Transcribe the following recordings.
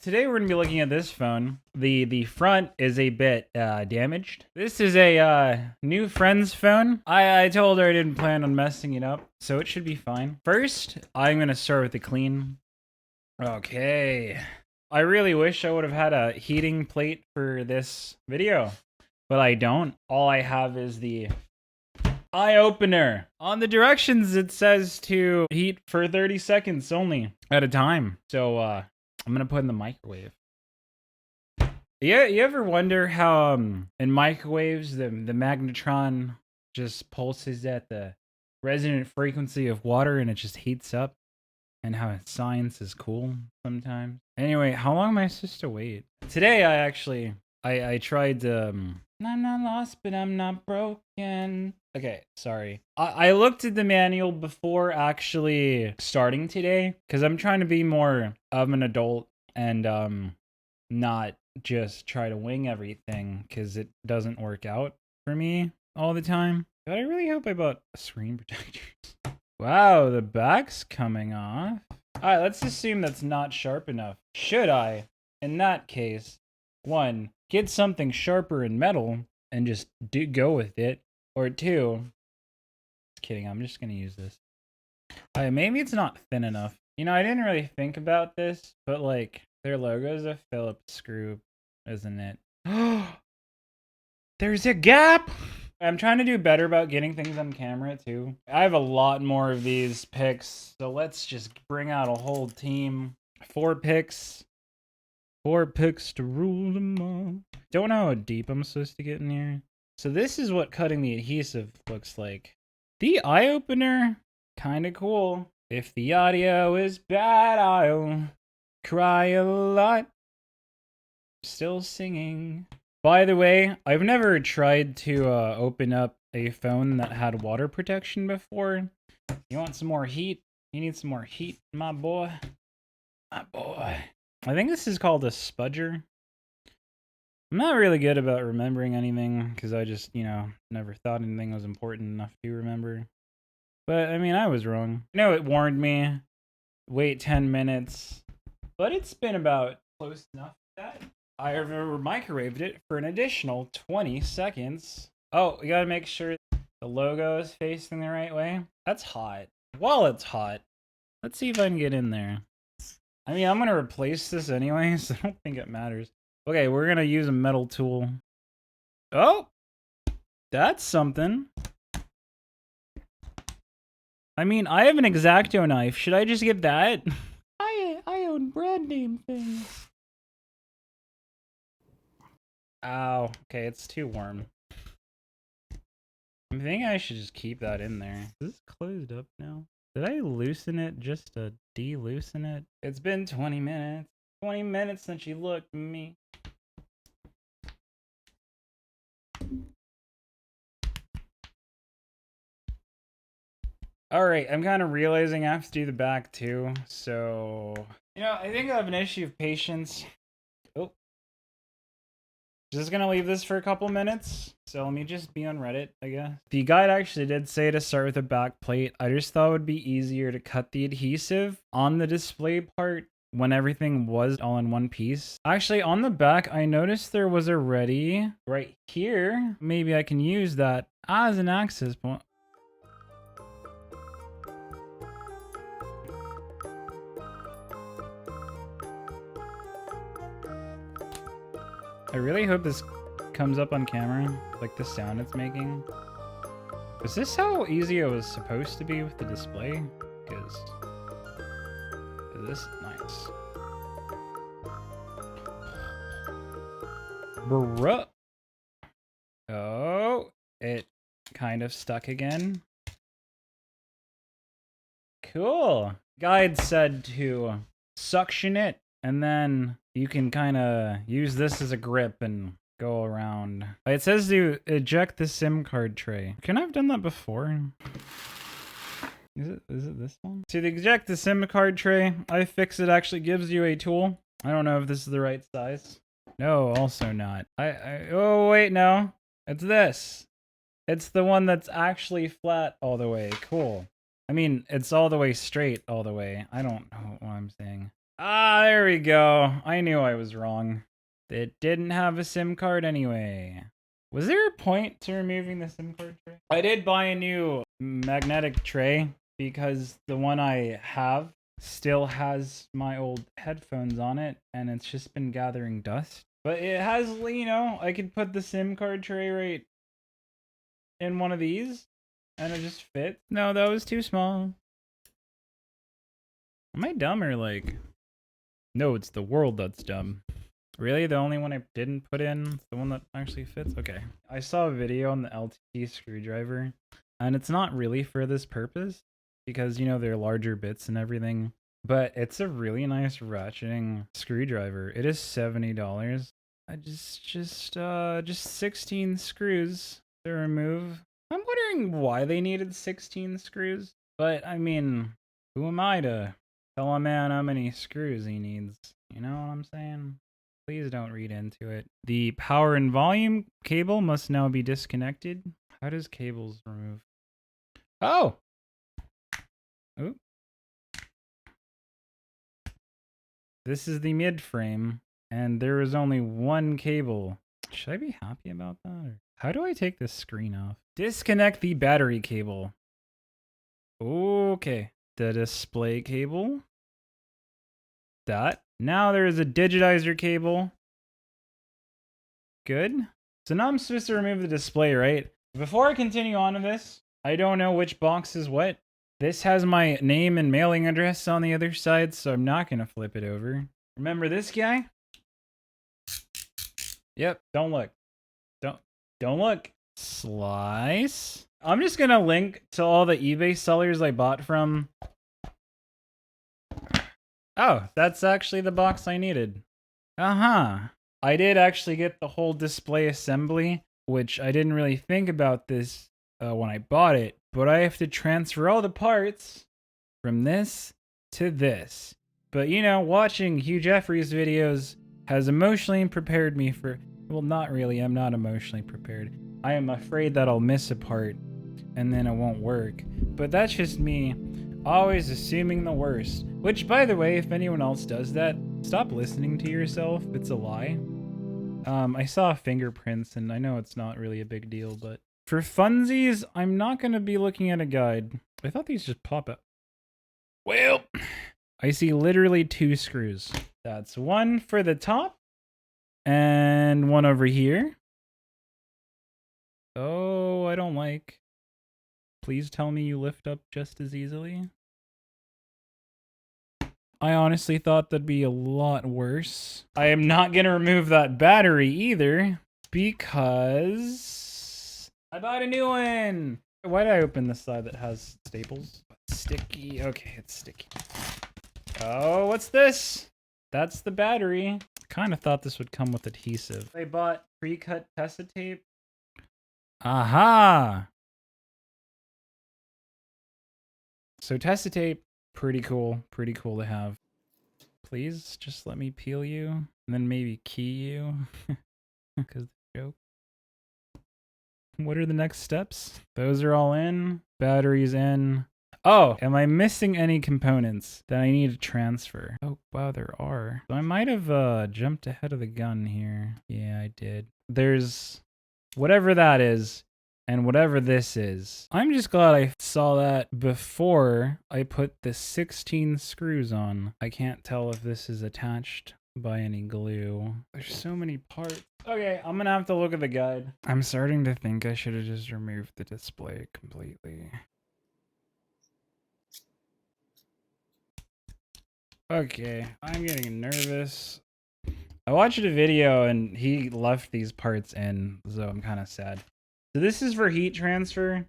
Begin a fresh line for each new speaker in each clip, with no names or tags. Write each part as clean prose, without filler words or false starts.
Today we're gonna be looking at this phone. The front is a bit damaged. This is a new friend's phone. I told her I didn't plan on messing it up, so it should be fine. First, I'm gonna start with the clean. Okay. I really wish I would have had a heating plate for this video, but I don't. All I have is the eye opener. On the directions, it says to heat for 30 seconds only at a time. So, I'm gonna put in the microwave. Yeah, you ever wonder how in microwaves the magnetron just pulses at the resonant frequency of water and it just heats up, and how science is cool sometimes. Anyway, how long am I supposed to wait? Today I tried I'm not lost, but I'm not broken. Okay, sorry. I looked at the manual before actually starting today, because I'm trying to be more of an adult and not just try to wing everything, because it doesn't work out for me all the time. But I really hope I bought screen protectors. Wow, the back's coming off. Alright, let's assume that's not sharp enough. Should I, in that case, 1, get something sharper in metal and just go with it, or 2, just kidding, I'm just gonna use this. Maybe it's not thin enough. You know, I didn't really think about this, but like, their logo is a Phillips screw, isn't it? There's a gap! I'm trying to do better about getting things on camera too. I have a lot more of these picks, so let's just bring out a whole team. 4 picks. 4 picks to rule them all. Don't know how deep I'm supposed to get in here. So this is what cutting the adhesive looks like. The eye opener, kinda cool. If the audio is bad, I'll cry a lot. Still singing. By the way, I've never tried to open up a phone that had water protection before. You want some more heat? You need some more heat, my boy. My boy. I think this is called a spudger. I'm not really good about remembering anything, because I just, never thought anything was important enough to remember. But, I mean, I was wrong. I know it warned me, wait 10 minutes, but it's been about close enough to that. I microwaved it for an additional 20 seconds. Oh, we gotta make sure the logo is facing the right way. That's hot. While it's hot, let's see if I can get in there. I mean, I'm gonna replace this anyway, so I don't think it matters. Okay, we're gonna use a metal tool. Oh! That's something. I mean, I have an X-Acto knife. Should I just get that? I own brand name things. Ow. Okay, it's too warm. I think I should just keep that in there. Is this closed up now? Did I loosen it just to de-loosen it? It's been 20 minutes. 20 minutes since you looked at me. Alright, I'm kind of realizing I have to do the back too, so... I think I have an issue of patience. Oh. Just gonna leave this for a couple minutes, so let me just be on Reddit, I guess. The guide actually did say to start with a back plate. I just thought it would be easier to cut the adhesive on the display part when everything was all in one piece. Actually, on the back, I noticed there was already right here. Maybe I can use that as an access point. I really hope this comes up on camera, like the sound it's making. Is this how easy it was supposed to be with the display? Because this is nice. Bruh. Oh, it kind of stuck again. Cool. Guide said to suction it, and then you can kind of use this as a grip and go around. It says to eject the SIM card tray. Can I have done that before? Is it this one? To eject the SIM card tray, iFixit actually gives you a tool. I don't know if this is the right size. No, also not. Oh wait, no. It's this. It's the one that's actually flat all the way. Cool. I mean, it's all the way straight all the way. I don't know what I'm saying. Ah, there we go. I knew I was wrong. It didn't have a SIM card anyway. Was there a point to removing the SIM card tray? I did buy a new magnetic tray because the one I have still has my old headphones on it and it's just been gathering dust. But it has, you know, I could put the SIM card tray right in one of these and it just fits. No, that was too small. Am I dumb or like... No, it's the world that's dumb. Really? The only one I didn't put in is the one that actually fits? Okay. I saw a video on the LT screwdriver, and it's not really for this purpose, because, you know, they're larger bits and everything, but it's a really nice ratcheting screwdriver. It is $70. I just 16 screws to remove. I'm wondering why they needed 16 screws, but I mean, who am I to tell a man how many screws he needs? You know what I'm saying? Please don't read into it. The power and volume cable must now be disconnected. How does cables remove? Oh! Oop. This is the mid frame, and there is only one cable. Should I be happy about that? Or how do I take this screen off? Disconnect the battery cable. Okay. The display cable. That. Now there is a digitizer cable. Good. So now I'm supposed to remove the display, right? Before I continue on to this, I don't know which box is what. This has my name and mailing address on the other side, so I'm not going to flip it over. Remember this guy? Yep, don't look. Don't look. Slice. I'm just going to link to all the eBay sellers I bought from. Oh, that's actually the box I needed. Uh-huh. I did actually get the whole display assembly, which I didn't really think about this when I bought it, but I have to transfer all the parts from this to this. But you know, watching Hugh Jeffery's videos has emotionally prepared me for... Well, not really, I'm not emotionally prepared. I am afraid that I'll miss a part and then it won't work. But that's just me always assuming the worst. Which, by the way, if anyone else does that, stop listening to yourself. It's a lie. I saw fingerprints, and I know it's not really a big deal, but for funsies, I'm not going to be looking at a guide. I thought these just pop out. Well, I see literally 2 screws. That's one for the top, and one over here. Oh, I don't like. Please tell me you lift up just as easily. I honestly thought that'd be a lot worse. I am not gonna remove that battery either because I bought a new one. Why did I open the side that has staples? Sticky. Okay, it's sticky. Oh, what's this? That's the battery. I kind of thought this would come with adhesive. I bought pre-cut Tessa tape. Aha! So Tessa tape. Pretty cool to have. Please just let me peel you and then maybe key you. Because the joke. What are the next steps? Those are all in. Batteries in. Oh, am I missing any components that I need to transfer? Oh, wow, there are. So I might have jumped ahead of the gun here. Yeah, I did. There's whatever that is. And whatever this is. I'm just glad I saw that before I put the 16 screws on. I can't tell if this is attached by any glue. There's so many parts. Okay, I'm gonna have to look at the guide. I'm starting to think I should have just removed the display completely. Okay, I'm getting nervous. I watched a video and he left these parts in, so I'm kind of sad. So this is for heat transfer.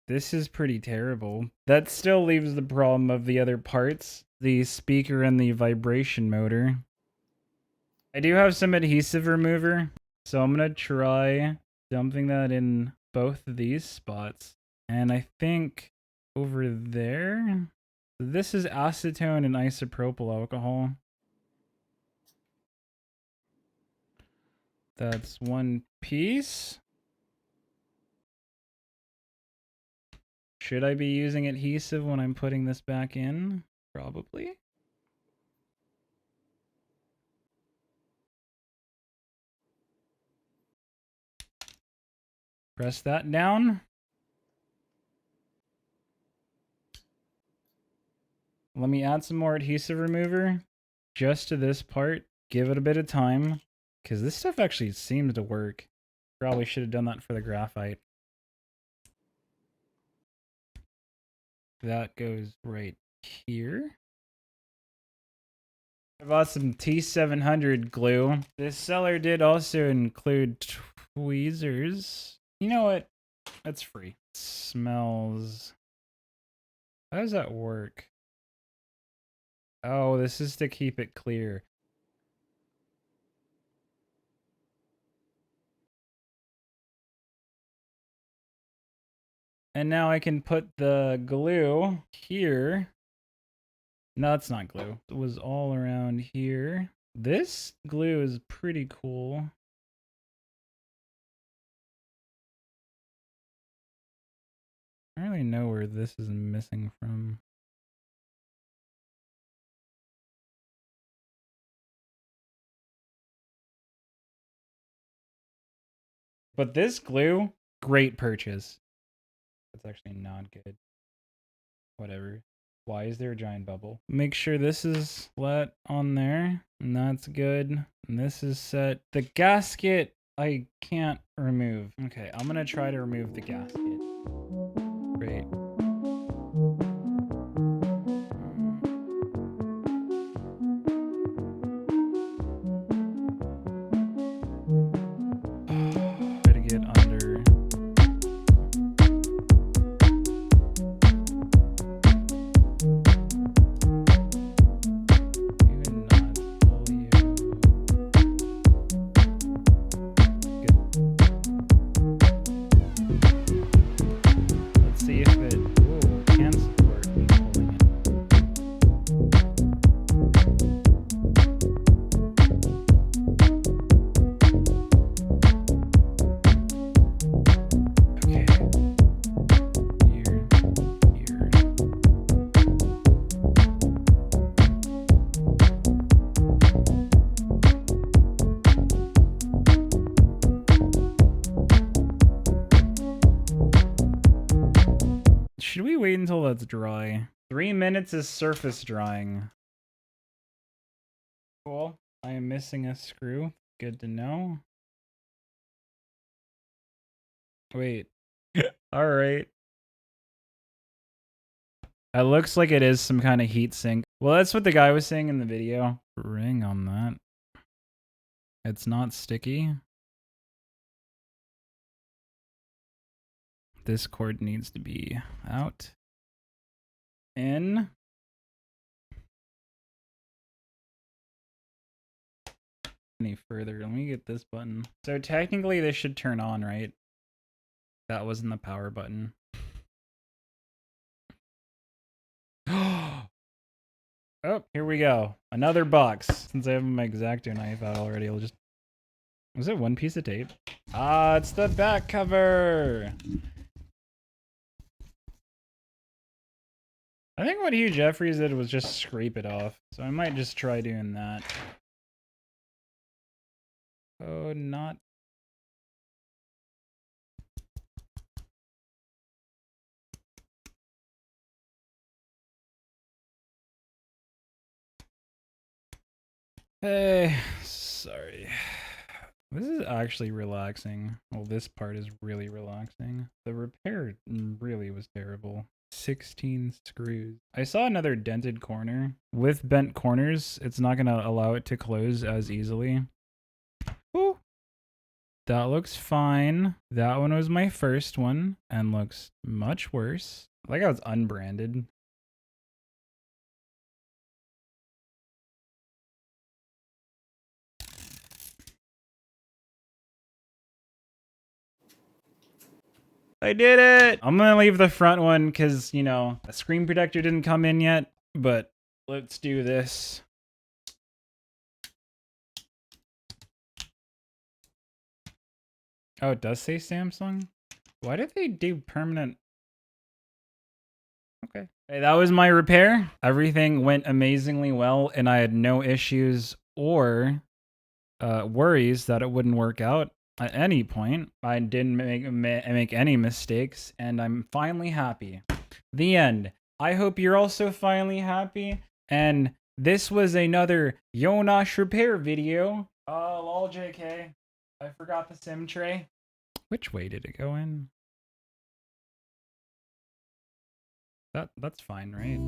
This is pretty terrible. That still leaves the problem of the other parts, the speaker and the vibration motor. I do have some adhesive remover, so I'm gonna try dumping that in both of these spots. And I think over there, This is acetone and isopropyl alcohol. That's one piece. Should I be using adhesive when I'm putting this back in? Probably. Press that down. Let me add some more adhesive remover just to this part. Give it a bit of time, because this stuff actually seems to work. Probably should have done that for the graphite. That goes right here. I bought some T700 glue. This seller did also include tweezers. You know what? That's free. It smells. How does that work? Oh, this is to keep it clear. And now I can put the glue here. No, it's not glue. It was all around here. This glue is pretty cool. I don't really know where this is missing from. But this glue, great purchase. That's actually not good. Whatever. Why is there a giant bubble? Make sure this is flat on there, and that's good. And this is set. The gasket, I can't remove. Okay, I'm gonna try to remove the gasket. Great. Try to get under. Should we wait until that's dry? 3 minutes is surface drying. Cool. I am missing a screw. Good to know. Wait. Alright. It looks like it is some kind of heat sink. Well, that's what the guy was saying in the video. Ring on that. It's not sticky. This cord needs to be out. In. Any further. Let me get this button. So technically this should turn on, right? That wasn't the power button. Oh, here we go. Another box. Since I have my X-Acto knife out already, I'll just... Was it one piece of tape? Ah, it's the back cover! I think what Hugh Jeffery did was just scrape it off. So I might just try doing that. Oh, not... Hey, sorry. This is actually relaxing. Well, this part is really relaxing. The repair really was terrible. 16 screws. I saw another dented corner. With bent corners, it's not going to allow it to close as easily. Ooh. That looks fine. That one was my first one and looks much worse. I like how it's unbranded. I did it! I'm gonna leave the front one because, you know, a screen protector didn't come in yet, but let's do this. Oh, it does say Samsung? Why did they do permanent? Okay. Hey, that was my repair. Everything went amazingly well, and I had no issues or worries that it wouldn't work out at any point. I didn't make any mistakes, and I'm finally happy. The end. I hope you're also finally happy, and this was another Yoenosh repair video. Lol JK. I forgot the sim tray. Which way did it go in? That's fine, right?